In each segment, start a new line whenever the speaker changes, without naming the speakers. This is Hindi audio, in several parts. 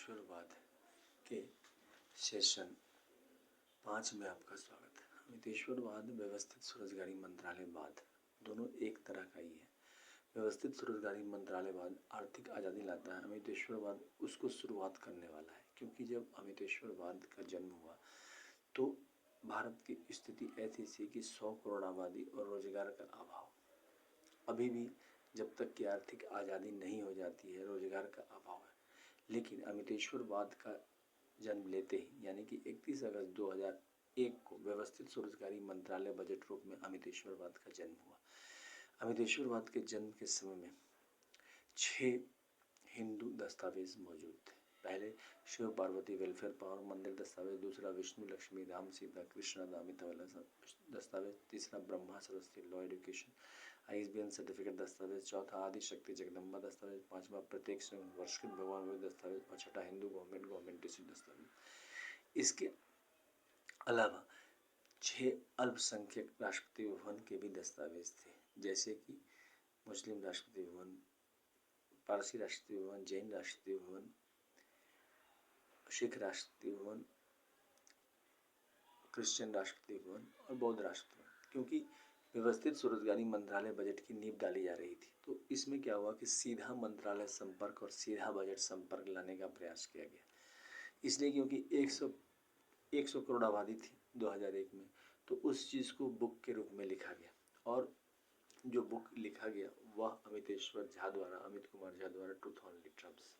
अमितेश्वरवाद के सेशन 5 में आपका स्वागत है। अमितेश्वरवाद व्यवस्थित स्वरोजगारी मंत्रालयवाद दोनों एक तरह का ही है। व्यवस्थित स्वरोजगारी मंत्रालयवाद आर्थिक आज़ादी लाता है। अमितेश्वरवाद उसको शुरुआत करने वाला है, क्योंकि जब अमितेश्वरवाद का जन्म हुआ तो भारत की स्थिति ऐसी थी कि 100 करोड़ आबादी और रोजगार का अभाव। अभी भी जब तक कि आर्थिक आज़ादी नहीं हो जाती है, रोजगार का अभाव है। लेकिन अमितेश्वरवाद का जन्म लेते ही यानी कि 31 अगस्त 2001 को व्यवस्थित स्वरोजगारी मंत्रालय बजट रूप में अमितेश्वरवाद का जन्म हुआ। अमितेश्वरवाद के जन्म के समय में 6 हिंदू दस्तावेज मौजूद थे। पहले शिव पार्वती वेलफेयर पावर मंदिर दस्तावेज, दूसरा विष्णु लक्ष्मी राम सीता कृष्ण दामिता वाला दस्तावेज, तीसरा Brahma Saraswati law education ISBN certificate दस्तावेज, चौथा आदि शक्ति जगदम्बा दस्तावेज, पांचवा प्रत्येक वर्षकृत भगवान विवेक दस्तावेज और छठा हिंदू गवर्नमेंट इश्यूड दस्तावेज। इसके अलावा 6 अल्पसंख्यक राष्ट्रपति भवन के भी दस्तावेज थे, जैसे कि मुस्लिम राष्ट्रपति भवन, पारसी राष्ट्रपति भवन, जैन राष्ट्रपति भवन, सिख राष्ट्रपति भवन, क्रिश्चियन राष्ट्रपति भवन और बौद्ध राष्ट्रपति भवन। क्योंकि व्यवस्थित स्वरोजगारी मंत्रालय बजट की नींव डाली जा रही थी, तो इसमें क्या हुआ कि सीधा मंत्रालय संपर्क और सीधा बजट संपर्क लाने का प्रयास किया गया। इसलिए क्योंकि 100 करोड़ आबादी थी 2001 में, तो उस चीज़ को बुक के रूप में लिखा गया। और जो बुक लिखा गया वह अमितेश्वर झा द्वारा, अमित कुमार झा द्वारा ट्रूथ ओनली ट्रम्प्स,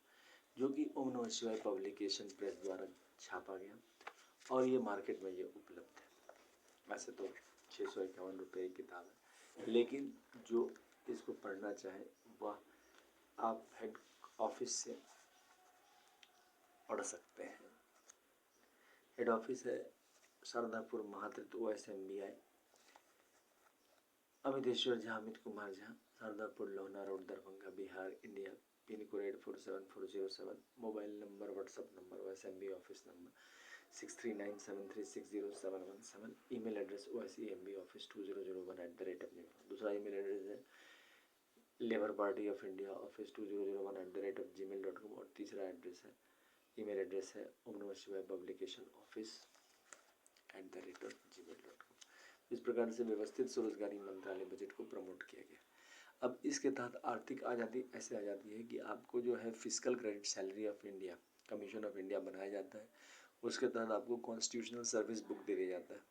जो कि ओम नमः शिवाय पब्लिकेशन प्रेस द्वारा छापा गया और ये मार्केट में ये उपलब्ध है। वैसे तो 651 रुपये की किताब है, लेकिन जो इसको पढ़ना चाहे वह आप हेड ऑफिस से पढ़ सकते हैं। हेड ऑफिस है शारदापुर महातृत्व OSMBI, Amiteshwar Jha, Amit Kumar Jha, Shardapur Lohna road, Darbhanga, Bihar, India, pin code 847407, mobile number, WhatsApp number, OSMB office number 6397360717, email address OSEMBoffice2001@. दूसरा ईमेल एड्रेस है labour party of India office 2001@gmail.com और तीसरा एड्रेस है ईमेल एड्रेस है ओम नमः शिवाय पब्लिकेशन ऑफिस @gmail.com। इस प्रकार से व्यवस्थित स्वरोजगारी मंत्रालय बजट को प्रमोट किया गया। अब इसके तहत आर्थिक आज़ादी ऐसे आ जाती है कि आपको जो है physical credit salary of India, commission of India बनाया जाता है। उसके तहत आपको कॉन्स्टिट्यूशनल सर्विस बुक दे दिया जाता है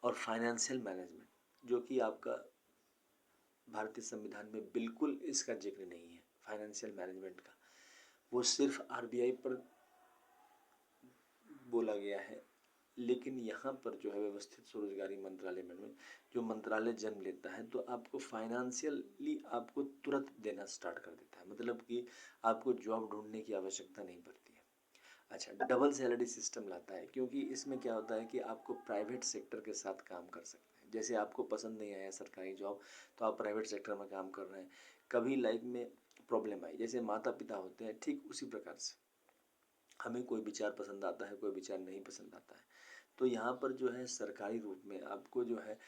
और फाइनेंशियल मैनेजमेंट, जो कि आपका भारतीय संविधान में बिल्कुल इसका जिक्र नहीं है। फाइनेंशियल मैनेजमेंट का वो सिर्फ RBI पर बोला गया है, लेकिन यहाँ पर जो है व्यवस्थित स्वरोजगारी मंत्रालय में जो मंत्रालय जन्म लेता है तो आपको फाइनेंशियली आपको तुरंत देना स्टार्ट कर देता है, मतलब कि आपको जॉब ढूंढने की आवश्यकता नहीं पड़ती है। अच्छा, डबल सैलरी सिस्टम लाता है, क्योंकि इसमें क्या होता है कि आपको प्राइवेट सेक्टर के साथ काम कर सकते हैं। जैसे आपको पसंद नहीं आया सरकारी जॉब तो आप प्राइवेट सेक्टर में काम कर रहे हैं, कभी लाइफ में प्रॉब्लम आई, जैसे माता पिता होते हैं, ठीक उसी प्रकार से हमें कोई विचार पसंद आता है, कोई विचार नहीं पसंद आता है, तो यहाँ पर जो है सरकारी रूप में आपको जो है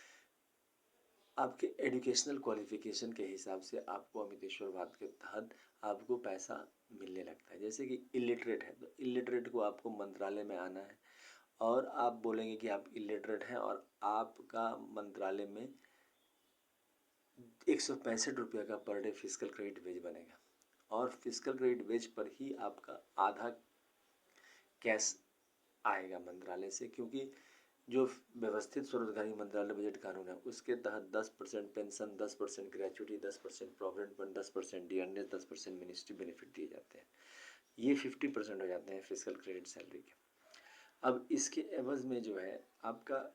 आपके एजुकेशनल क्वालिफिकेशन के हिसाब से आपको अमितेश्वरवाद के तहत आपको पैसा मिलने लगता है। जैसे कि इलिटरेट है तो इलिटरेट को आपको मंत्रालय में आना है और आप बोलेंगे कि आप इलिटरेट हैं और आपका मंत्रालय में 165 रुपये का per day physical credit veg बनेगा और फिजिकल क्रेडिट वेज पर ही आपका आधा कैश आएगा मंत्रालय से, क्योंकि जो व्यवस्थित स्वरोजगारी मंत्रालय बजट कानून है उसके तहत 10% pension, 10% gratuity, 10% provident fund, 10% dearness, 10% ministry benefit दिए जाते हैं। ये 50% हो जाते हैं फिजिकल क्रेडिट सैलरी के। अब इसके एवज में जो है आपका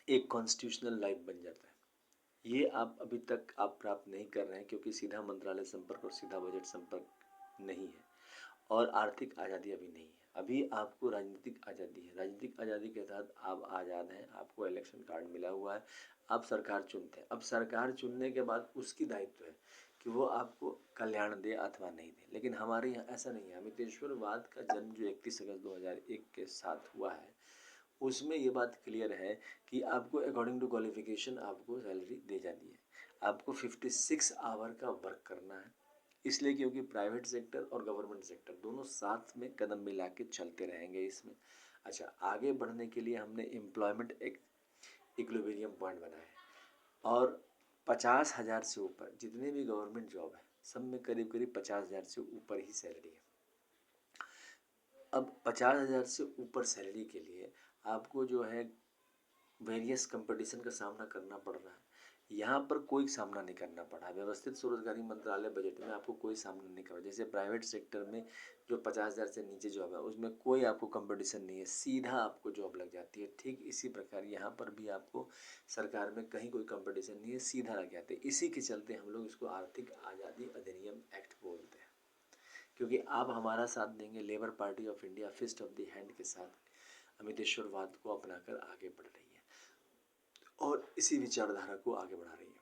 एक कॉन्स्टिट्यूशनल लाइफ बन जाता है। ये आप अभी तक आप प्राप्त नहीं कर रहे हैं, क्योंकि सीधा मंत्रालय संपर्क और सीधा बजट संपर्क नहीं है और आर्थिक आज़ादी अभी नहीं है। अभी आपको राजनीतिक आज़ादी है। राजनीतिक आज़ादी के तहत आप आज़ाद हैं, आपको इलेक्शन कार्ड मिला हुआ है, आप सरकार चुनते हैं। अब सरकार चुनने के बाद उसकी दायित्व है कि वो आपको कल्याण दे अथवा नहीं दे, लेकिन हमारे यहाँ ऐसा नहीं है। अमितेश्वरवाद का जन्म जो 31 अगस्त 2001 के साथ हुआ है उसमें ये बात क्लियर है कि आपको अकॉर्डिंग टू क्वालिफिकेशन आपको सैलरी दी जाती है। आपको 56 आवर का वर्क करना है इसलिए क्योंकि प्राइवेट सेक्टर और गवर्नमेंट सेक्टर दोनों साथ में कदम मिला के चलते रहेंगे इसमें। अच्छा, आगे बढ़ने के लिए हमने एम्प्लॉयमेंट एक इक्विलिब्रियम पॉइंट बनाया है और 50,000 से ऊपर जितने भी गवर्नमेंट जॉब है सब में करीब करीब 50,000 से ऊपर ही सैलरी है। अब 50,000 से ऊपर सैलरी के लिए आपको जो है वेरियस कंपटीशन का सामना करना पड़ रहा है। यहाँ पर कोई सामना नहीं करना पड़ा। व्यवस्थित स्वरोजगारी मंत्रालय बजट में आपको कोई सामना नहीं करना। जैसे प्राइवेट सेक्टर में जो 50,000 से नीचे जॉब है उसमें कोई आपको कंपटीशन नहीं है, सीधा आपको जॉब लग जाती है। ठीक इसी प्रकार यहाँ पर भी आपको सरकार में कहीं कोई कंपटीशन नहीं है, सीधा लग जाते हैं। इसी के चलते हम लोग इसको आर्थिक आज़ादी अधिनियम एक्ट बोलते हैं, क्योंकि आप हमारा साथ देंगे। Labour party of India fist of the hand के साथ अमितेश्वरवाद को अपनाकर आगे बढ़ रही है और इसी विचारधारा को आगे बढ़ा रही है।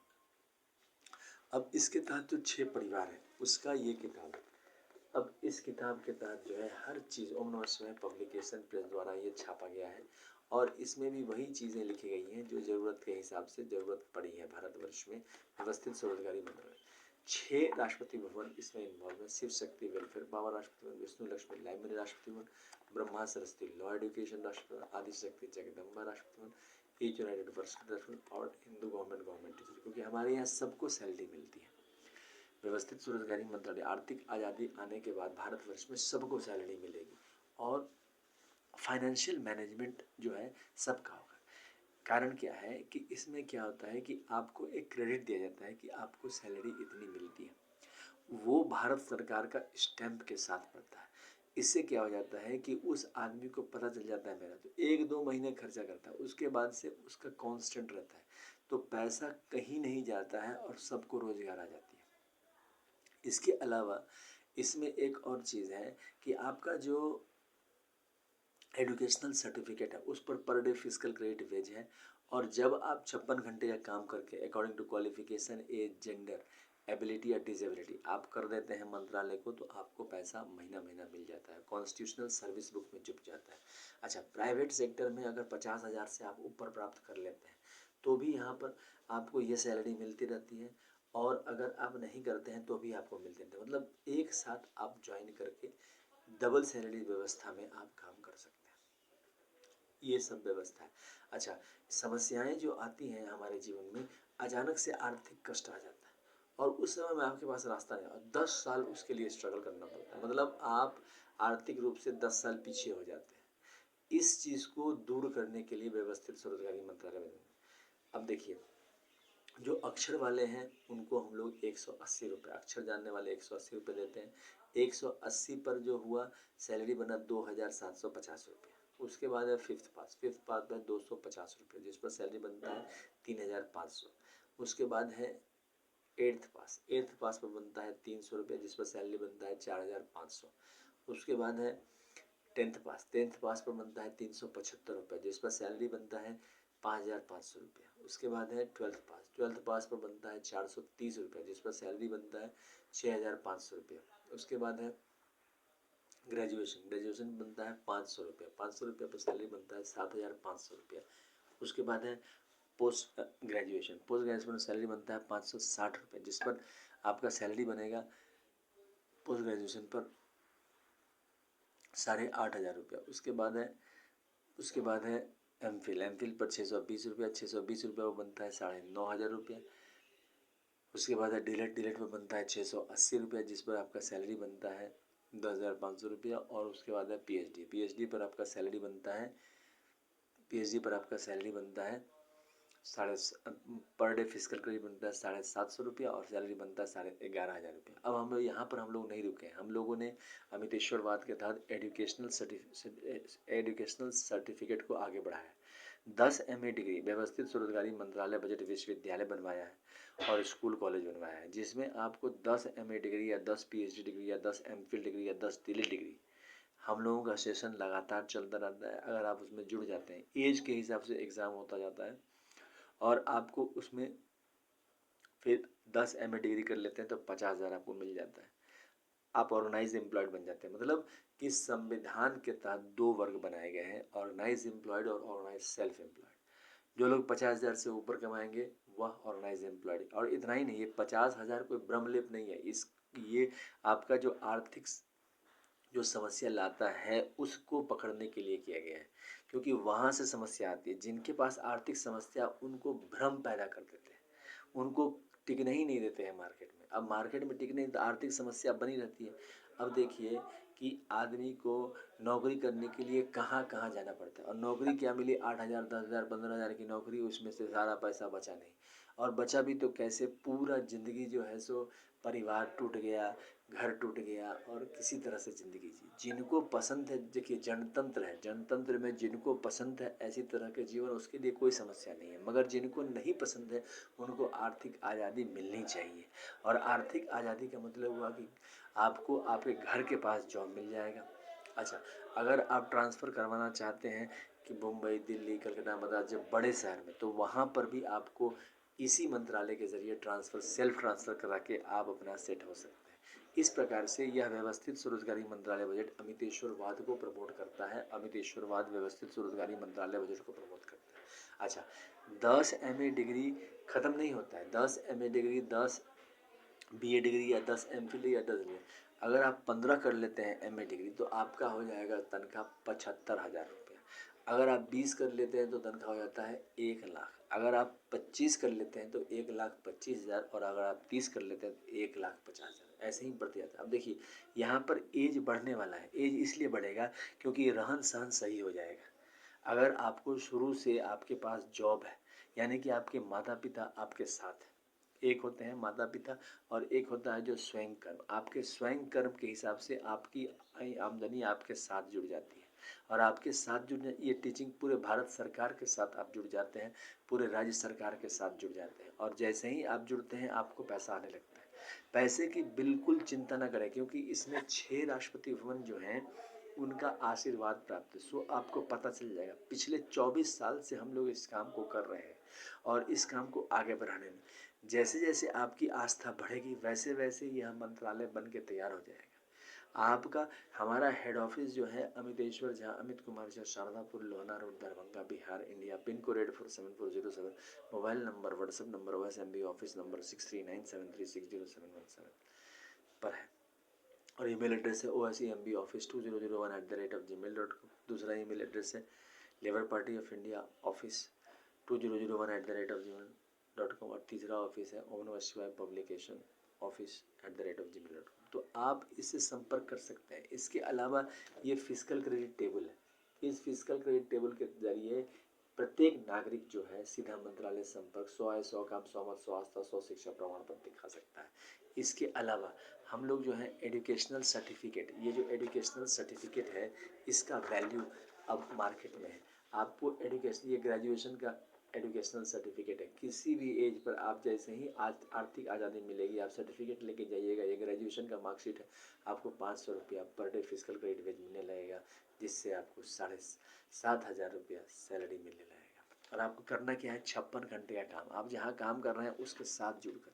अब इसके तहत जो 6 परिवार है उसका ये किताब है। अब इस किताब के तहत जो है हर चीज़ ओम नमः शिवाय पब्लिकेशन प्रेस द्वारा ये छापा गया है और इसमें भी वही चीज़ें लिखी गई हैं जो ज़रूरत के हिसाब से ज़रूरत पड़ी है भारतवर्ष में व्यवस्थित स्वरोजगारी मंत्रालय। 6 राष्ट्रपति भवन इसमें इन्वॉल्व है। शिव शक्ति वेलफेयर, बाबा Rashtrapati Bhavan, Vishnu Lakshmi library Rashtrapati Bhavan, Brahma Saraswati law education Rashtrapati Bhavan, आदि शक्ति जगदम्बा राष्ट्रपति भवन, ईच यूनाइटेड वर्ष और हिंदू गवर्नमेंट टीचर, क्योंकि हमारे यहाँ सबको सैलरी मिलती है। व्यवस्थित स्वरोजगारी मंत्रालय आर्थिक आज़ादी आने के बाद भारतवर्ष में सबको सैलरी मिलेगी और फाइनेंशियल मैनेजमेंट जो है सबका होगा। कारण क्या है कि इसमें क्या होता है कि आपको एक क्रेडिट दिया जाता है कि आपको सैलरी इतनी मिलती है, वो भारत सरकार का स्टैंप के साथ पड़ता है। इससे क्या हो जाता है कि उस आदमी को पता चल जाता है मेरा तो 1-2 महीने खर्चा करता है, उसके बाद से उसका कांस्टेंट रहता है, तो पैसा कहीं नहीं जाता है और सबको रोजगार आ जाती है। इसके अलावा इसमें एक और चीज़ है कि आपका जो एजुकेशनल सर्टिफिकेट है उस per day physical credit veg है और जब आप 56 घंटे का काम करके according to qualification, age, gender, ability या डिजेबिलिटी आप कर देते हैं मंत्रालय को, तो आपको पैसा महीना महीना मिल जाता है, कॉन्स्टिट्यूशनल सर्विस बुक में जुट जाता है। अच्छा, प्राइवेट सेक्टर में अगर 50,000 से आप ऊपर प्राप्त कर लेते हैं तो भी यहाँ पर आपको ये सैलरी मिलती रहती है और अगर आप नहीं करते हैं तो भी आपको मिलते रहते हैं। मतलब एक साथ आप ज्वाइन करके डबल सैलरी व्यवस्था में आप काम कर सकते हैं। ये सब व्यवस्था है। अच्छा, समस्याएं जो आती हैं हमारे जीवन में, अचानक से आर्थिक कष्ट आ जाता है और उस समय में आपके पास रास्ता नहीं और 10 साल उसके लिए स्ट्रगल करना पड़ता है। मतलब आप आर्थिक रूप से 10 साल पीछे हो जाते हैं। इस चीज़ को दूर करने के लिए व्यवस्थित स्वरोजगारी मंत्रालय बना। अब देखिए, जो अक्षर वाले हैं उनको हम लोग 180 रुपये, अक्षर जानने वाले 180 रुपये देते हैं। 180 पर जो हुआ सैलरी बना 2,750 रुपये। उसके बाद है फिफ्थ पास में 250 रुपये जिस पर सैलरी बनता है 3,500। उसके बाद है एट्थ पास पर बनता है 300 रुपये जिस पर सैलरी बनता है 4,500। उसके बाद है टेंथ पास पर बनता है 375 रुपये जिस पर सैलरी बनता है 5,500 रुपये। उसके बाद है ट्वेल्थ पास पर बनता है 430 रुपये जिस पर सैलरी बनता है 6,500 रुपये। उसके बाद है ग्रेजुएशन बनता है 500 रुपये, 500 रुपये पर सैलरी बनता है 7,500 रुपये। उसके बाद है पोस्ट ग्रेजुएशन पर सैलरी बनता है 560 रुपये जिस पर आपका सैलरी बनेगा पोस्ट ग्रेजुएशन पर 8,500 रुपया। उसके बाद है एम फिल पर 620 रुपया, 620 रुपये वो बनता है 9,500 रुपया। उसके बाद है डिलेट में बनता है 680 रुपया जिस पर आपका सैलरी बनता है 10,500 रुपया। और उसके बाद है पीएचडी पर आपका सैलरी बनता है पर डे फिजिकल क्रेडिट बनता है 750 रुपया और सैलरी बनता है 11,500 रुपया। अब हम लोग यहाँ पर नहीं रुके, हम लोगों ने अमितेश्वरवाद के तहत एजुकेशनल सर्टिफिकेट को आगे बढ़ाया। 10 MA डिग्री व्यवस्थित स्वरोजगारी मंत्रालय बजट विश्वविद्यालय बनवाया है और स्कूल कॉलेज बनवाया है जिसमें आपको 10 MA डिग्री या 10 PhD डिग्री या 10 MPhil डिग्री या 10 DLED डिग्री, हम लोगों का सेशन लगातार चलता रहता है। अगर आप उसमें जुड़ जाते हैं, एज के हिसाब से एग्ज़ाम होता जाता है और आपको उसमें फिर 10 MA डिग्री कर लेते हैं तो 50,000 आपको मिल जाता है। आप ऑर्गेनाइज एम्प्लॉयड बन जाते हैं। मतलब कि संविधान के तहत 2 वर्ग बनाए गए हैं, ऑर्गेनाइज एम्प्लॉयड और ऑर्गेनाइज सेल्फ एम्प्लॉयड। जो लोग 50,000 से ऊपर कमाएंगे वह ऑर्गेनाइज एम्प्लॉयड। और इतना ही नहीं, ये 50,000 कोई ब्रह्मलेप नहीं है, इस ये आपका जो आर्थिक जो समस्या लाता है उसको पकड़ने के लिए किया गया है, क्योंकि वहाँ से समस्या आती है। जिनके पास आर्थिक समस्या उनको भ्रम पैदा कर देते हैं, उनको टिकने ही नहीं देते हैं मार्केट में। अब मार्केट में टिकने तो आर्थिक समस्या बनी रहती है। अब देखिए कि आदमी को नौकरी करने के लिए कहाँ कहाँ जाना पड़ता है, और नौकरी क्या मिली, 8,000 10,000 15,000 की नौकरी, उसमें से सारा पैसा बचा नहीं। और बचा भी तो कैसे, पूरा ज़िंदगी जो है सो परिवार टूट गया, घर टूट गया, और किसी तरह से ज़िंदगी जी। जिनको पसंद है, देखिए जनतंत्र है, जनतंत्र में जिनको पसंद है ऐसी तरह के जीवन, उसके लिए कोई समस्या नहीं है। मगर जिनको नहीं पसंद है उनको आर्थिक आज़ादी मिलनी चाहिए। और आर्थिक आज़ादी का मतलब हुआ कि आपको आपके घर के पास जॉब मिल जाएगा। अच्छा, अगर आप ट्रांसफ़र करवाना चाहते हैं कि मुंबई, दिल्ली, कलकत्ता, मद्रास, जब बड़े शहर में, तो वहाँ पर भी आपको इसी मंत्रालय के ज़रिए ट्रांसफ़र, सेल्फ ट्रांसफ़र करा के आप अपना सेट हो सकते हैं। इस प्रकार से यह व्यवस्थित स्वरोजगारी मंत्रालय बजट अमितेश्वरवाद को प्रमोट करता है। अमितेश्वरवाद व्यवस्थित स्वरोजगारी मंत्रालय बजट को प्रमोट करता है। अच्छा, 10 MA डिग्री ख़त्म नहीं होता है। 10 MA डिग्री, 10 BA डिग्री, या 10 MPhil, या 10 डिग्री, अगर आप 15 कर लेते हैं MA डिग्री, तो आपका हो जाएगा तनख्वाह 75,000 रुपया। अगर आप 20 कर लेते हैं तो तनख्वाह हो जाता है 1,00,000। अगर आप 25 कर लेते हैं तो 1,25,000, और अगर आप 30 कर लेते हैं तो 1,50,000। ऐसे ही बढ़ते जाता है। अब देखिए यहाँ पर एज बढ़ने वाला है। एज इसलिए बढ़ेगा क्योंकि रहन सहन सही हो जाएगा। अगर आपको शुरू से आपके पास जॉब है, यानी कि आपके माता पिता आपके साथ हैं। एक होते हैं माता पिता, और एक होता है जो स्वयं कर्म। आपके स्वयं कर्म के हिसाब से आपकी आमदनी आपके साथ जुड़ जाती है, और आपके साथ जुड़ने, ये टीचिंग पूरे भारत सरकार के साथ आप जुड़ जाते हैं, पूरे राज्य सरकार के साथ जुड़ जाते हैं, और जैसे ही आप जुड़ते हैं आपको पैसा आने लगता है। पैसे की बिल्कुल चिंता न करें, क्योंकि इसमें 6 राष्ट्रपति भवन जो हैं उनका आशीर्वाद प्राप्त है। सो आपको पता चल जाएगा। पिछले 24 साल से हम लोग इस काम को कर रहे हैं, और इस काम को आगे बढ़ाने में जैसे जैसे आपकी आस्था बढ़ेगी, वैसे वैसे यह मंत्रालय बन के तैयार हो जाएगा। आपका, हमारा हेड ऑफिस जो है Amiteshwar Jha, Amit Kumar Jha, Shardapur, Lohna road, Darbhanga, Bihar, India. Pin code 847407। Mobile number, WhatsApp number, OSMB office number 6397360717 पर है। और ईमेल एड्रेस है osemb office2001@gmail.com। दूसरा ईमेल एड्रेस है labour party of India office 2001@gmail.com। और तीसरा ऑफिस है ओम नमः शिवाय पब्लिकेशन ऑफिस @gmail.com। तो आप इससे संपर्क कर सकते हैं। इसके अलावा ये फिजिकल क्रेडिट टेबल है। इस फिजिकल क्रेडिट टेबल के जरिए प्रत्येक नागरिक जो है सीधा मंत्रालय संपर्क 100 है, 100 काम, 100 मत, 100 आस्था, 100 शिक्षा प्रमाण पत्र दिखा सकता है। इसके अलावा हम लोग जो है एजुकेशनल सर्टिफिकेट, ये जो एजुकेशनल सर्टिफिकेट है इसका वैल्यू अब मार्केट में है। आपको एजुकेशन, ये ग्रेजुएशन का एजुकेशनल सर्टिफिकेट है। किसी भी एज पर आप जैसे ही आज आर्थिक आज़ादी मिलेगी, आप सर्टिफिकेट लेके जाइएगा। ये ग्रेजुएशन का मार्कशीट है। आपको 500 रुपया per day physical credit veg मिलने लगेगा, जिससे आपको 7,500 रुपया सैलरी मिलने लगेगा। और आपको करना क्या है, 56 घंटे का काम। आप जहाँ काम कर रहे हैं उसके साथ जुड़कर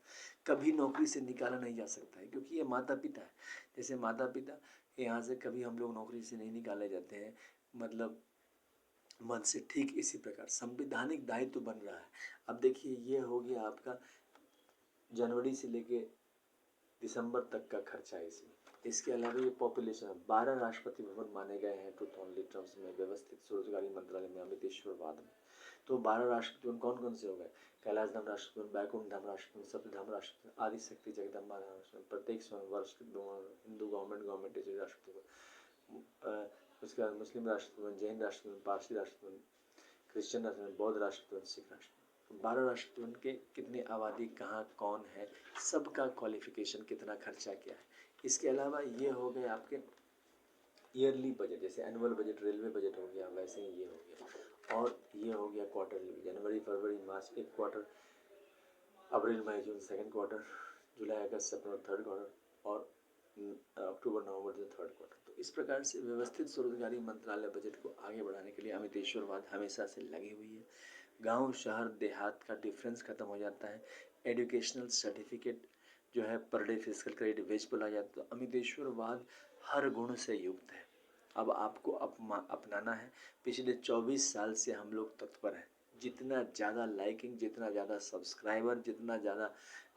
कभी नौकरी से निकाला नहीं जा सकता है, क्योंकि ये माता पिता है। जैसे माता पिता के यहाँ से कभी हम लोग नौकरी से नहीं निकाले जाते हैं, मतलब मन से, ठीक इसी प्रकार संवैधानिक दायित्व बन रहा है। अब देखिए ये हो गया आपका जनवरी से लेके दिसंबर तक का खर्चा इसमें। इसके अलावा ये पॉपुलेशन 12 राष्ट्रपति भवन माने गए हैं ट्रूथ ओनली टर्म्स में व्यवस्थित स्वरोजगारी मंत्रालय में अमितेश्वरवाद में। तो 12 राष्ट्रपति भवन कौन कौन से हो गए, कैलाश धाम राष्ट्रपति भवन, बैकुंठ धाम राष्ट्रपति भवन, सप्तधाम राष्ट्रपति भवन, आदि शक्ति जगदम्बा राष्ट्रपति भवन, प्रत्येक स्वयं वर्ष हिंदू गवर्नमेंट राष्ट्रपति भवन, उसके बाद मुस्लिम राष्ट्रपति भवन, जैन राष्ट्रपति भवन, पारसी राष्ट्रपति भवन, क्रिश्चियन राष्ट्रपति भवन, बौद्ध राष्ट्रपति भवन, सिख राष्ट्रपति भवन। 12 राष्ट्रपति भवन के कितने आबादी, कहाँ कौन है, सबका क्वालिफिकेशन, कितना खर्चा क्या है। इसके अलावा ये हो गए आपके ईयरली बजट, जैसे एनुअल बजट रेलवे बजट हो गया, वैसे ही ये हो गया। और ये हो गया क्वार्टरली, जनवरी फरवरी मार्च एक क्वार्टर, अप्रैल मई जून सेकंड क्वार्टर, जुलाई अगस्त सितंबर थर्ड क्वार्टर, और अक्टूबर नवंबर जो थर्ड क्वार्टर। तो इस प्रकार से व्यवस्थित स्वरोजगारी मंत्रालय बजट को आगे बढ़ाने के लिए अमितेश्वरवाद हमेशा से लगी हुई है। गांव शहर देहात का डिफरेंस खत्म हो जाता है। एजुकेशनल सर्टिफिकेट जो है per day physical credit veg बोला जाता है। तो अमितेश्वरवाद हर गुण से युक्त है। अब आपको अपनाना है। पिछले 24 साल से हम लोग तत्पर हैं। जितना ज़्यादा लाइकिंग, जितना ज़्यादा सब्सक्राइबर, जितना ज़्यादा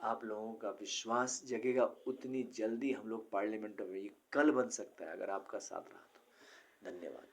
आप लोगों का विश्वास जगेगा, उतनी जल्दी हम लोग पार्लियामेंट में, ये कल बन सकता है अगर आपका साथ रहा तो। धन्यवाद।